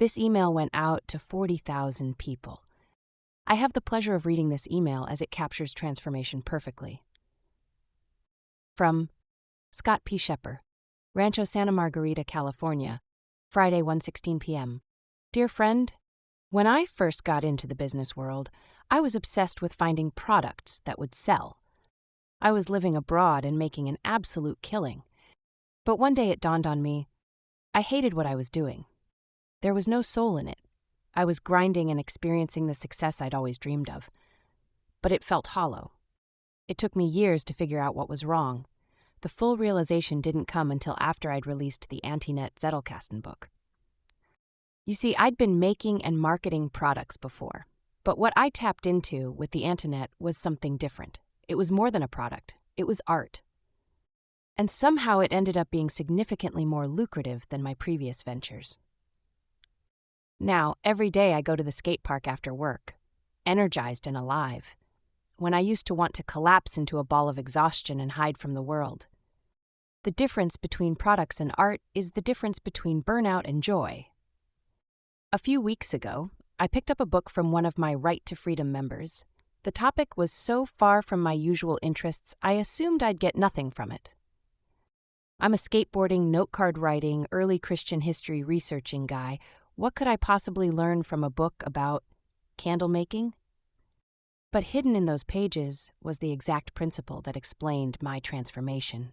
This email went out to 40,000 people. I have the pleasure of reading this email as it captures transformation perfectly. From Scott P. Shepper, Rancho Santa Margarita, California, Friday, 1:16 p.m. Dear friend, when I first got into the business world, I was obsessed with finding products that would sell. I was living abroad and making an absolute killing. But one day it dawned on me, I hated what I was doing. There was no soul in it. I was grinding and experiencing the success I'd always dreamed of. But it felt hollow. It took me years to figure out what was wrong. The full realization didn't come until after I'd released the Antinet Zettelkasten book. You see, I'd been making and marketing products before, but what I tapped into with the Antinet was something different. It was more than a product. It was art. And somehow it ended up being significantly more lucrative than my previous ventures. Now, every day I go to the skate park after work, energized and alive, when I used to want to collapse into a ball of exhaustion and hide from the world. The difference between products and art is the difference between burnout and joy. A few weeks ago, I picked up a book from one of my Right to Freedom members. The topic was so far from my usual interests, I assumed I'd get nothing from it. I'm a skateboarding, note card writing, early Christian history researching guy. What could I possibly learn from a book about candle making? But hidden in those pages was the exact principle that explained my transformation.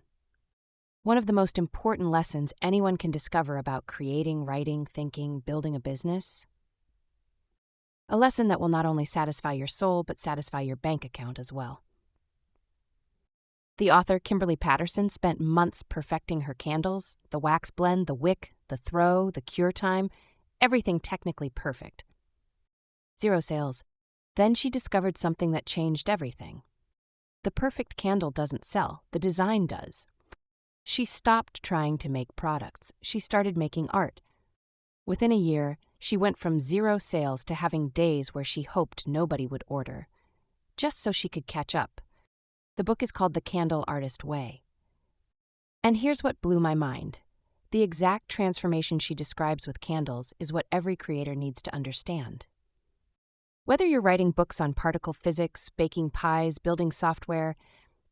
One of the most important lessons anyone can discover about creating, writing, thinking, building a business. A lesson that will not only satisfy your soul, but satisfy your bank account as well. The author Kimberly Patterson spent months perfecting her candles, the wax blend, the wick, the throw, the cure time, everything technically perfect. 0 sales. Then she discovered something that changed everything. The perfect candle doesn't sell, the design does. She stopped trying to make products. She started making art. Within a year, she went from 0 sales to having days where she hoped nobody would order, just so she could catch up. The book is called The Candle Artist Way. And here's what blew my mind. The exact transformation she describes with candles is what every creator needs to understand. Whether you're writing books on particle physics, baking pies, building software,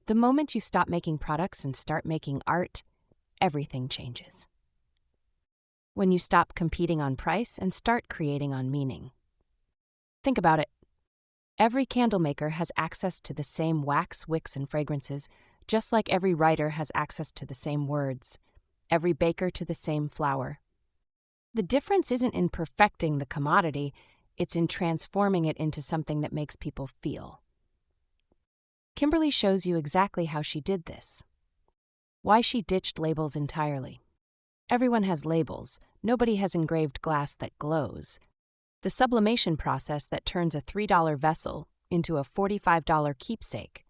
the moment you stop making products and start making art, everything changes. When you stop competing on price and start creating on meaning. Think about it. Every candle maker has access to the same wax, wicks, and fragrances, just like every writer has access to the same words, every baker to the same flour. The difference isn't in perfecting the commodity, it's in transforming it into something that makes people feel. Kimberly shows you exactly how she did this. Why she ditched labels entirely. Everyone has labels. Nobody has engraved glass that glows. The sublimation process that turns a $3 vessel into a $45 keepsake.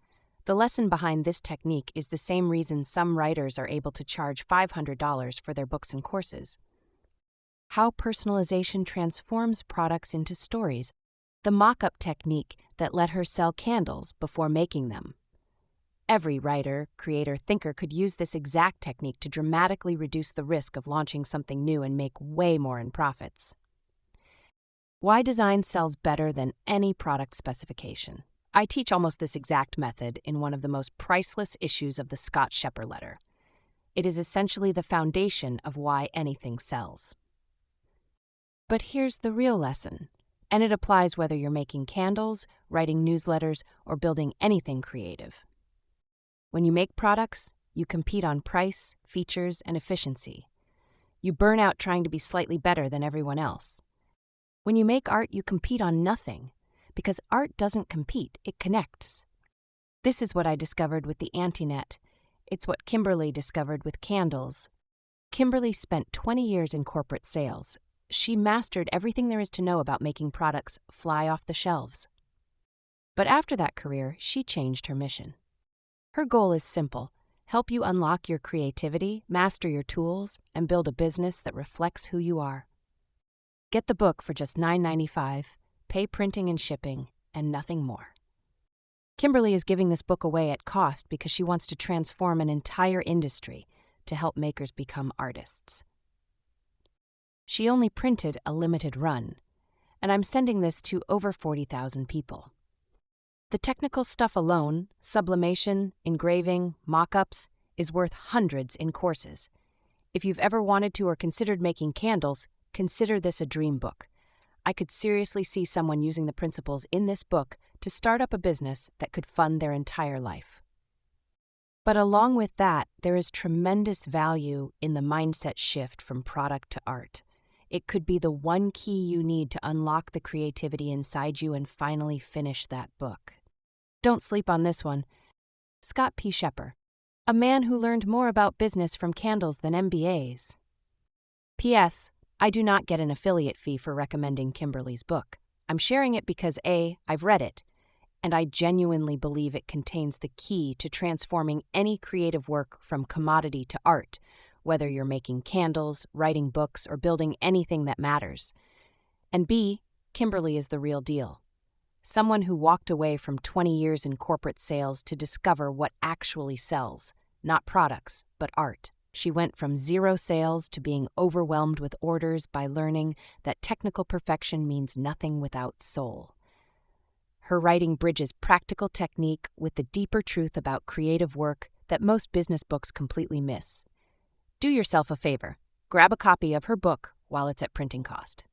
The lesson behind this technique is the same reason some writers are able to charge $500 for their books and courses. How personalization transforms products into stories. The mock-up technique that let her sell candles before making them. Every writer, creator, thinker could use this exact technique to dramatically reduce the risk of launching something new and make way more in profits. Why design sells better than any product specification. I teach almost this exact method in one of the most priceless issues of the Scott Shepper letter. It is essentially the foundation of why anything sells. But here's the real lesson, and it applies whether you're making candles, writing newsletters, or building anything creative. When you make products, you compete on price, features, and efficiency. You burn out trying to be slightly better than everyone else. When you make art, you compete on nothing, because art doesn't compete, it connects. This is what I discovered with the Antinet. It's what Kimberly discovered with candles. Kimberly spent 20 years in corporate sales. She mastered everything there is to know about making products fly off the shelves. But after that career, she changed her mission. Her goal is simple: help you unlock your creativity, master your tools, and build a business that reflects who you are. Get the book for just $9.95, pay printing and shipping, and nothing more. Kimberly is giving this book away at cost because she wants to transform an entire industry to help makers become artists. She only printed a limited run, and I'm sending this to over 40,000 people. The technical stuff alone, sublimation, engraving, mock-ups, is worth hundreds in courses. If you've ever wanted to or considered making candles, consider this a dream book. I could seriously see someone using the principles in this book to start up a business that could fund their entire life. But along with that, there is tremendous value in the mindset shift from product to art. It could be the one key you need to unlock the creativity inside you and finally finish that book. Don't sleep on this one. Scott P. Schepper, a man who learned more about business from candles than MBAs. P.S. I do not get an affiliate fee for recommending Kimberly's book. I'm sharing it because A, I've read it, and I genuinely believe it contains the key to transforming any creative work from commodity to art, whether you're making candles, writing books, or building anything that matters. And B, Kimberly is the real deal. Someone who walked away from 20 years in corporate sales to discover what actually sells, not products, but art. She went from 0 sales to being overwhelmed with orders by learning that technical perfection means nothing without soul. Her writing bridges practical technique with the deeper truth about creative work that most business books completely miss. Do yourself a favor. Grab a copy of her book while it's at printing cost.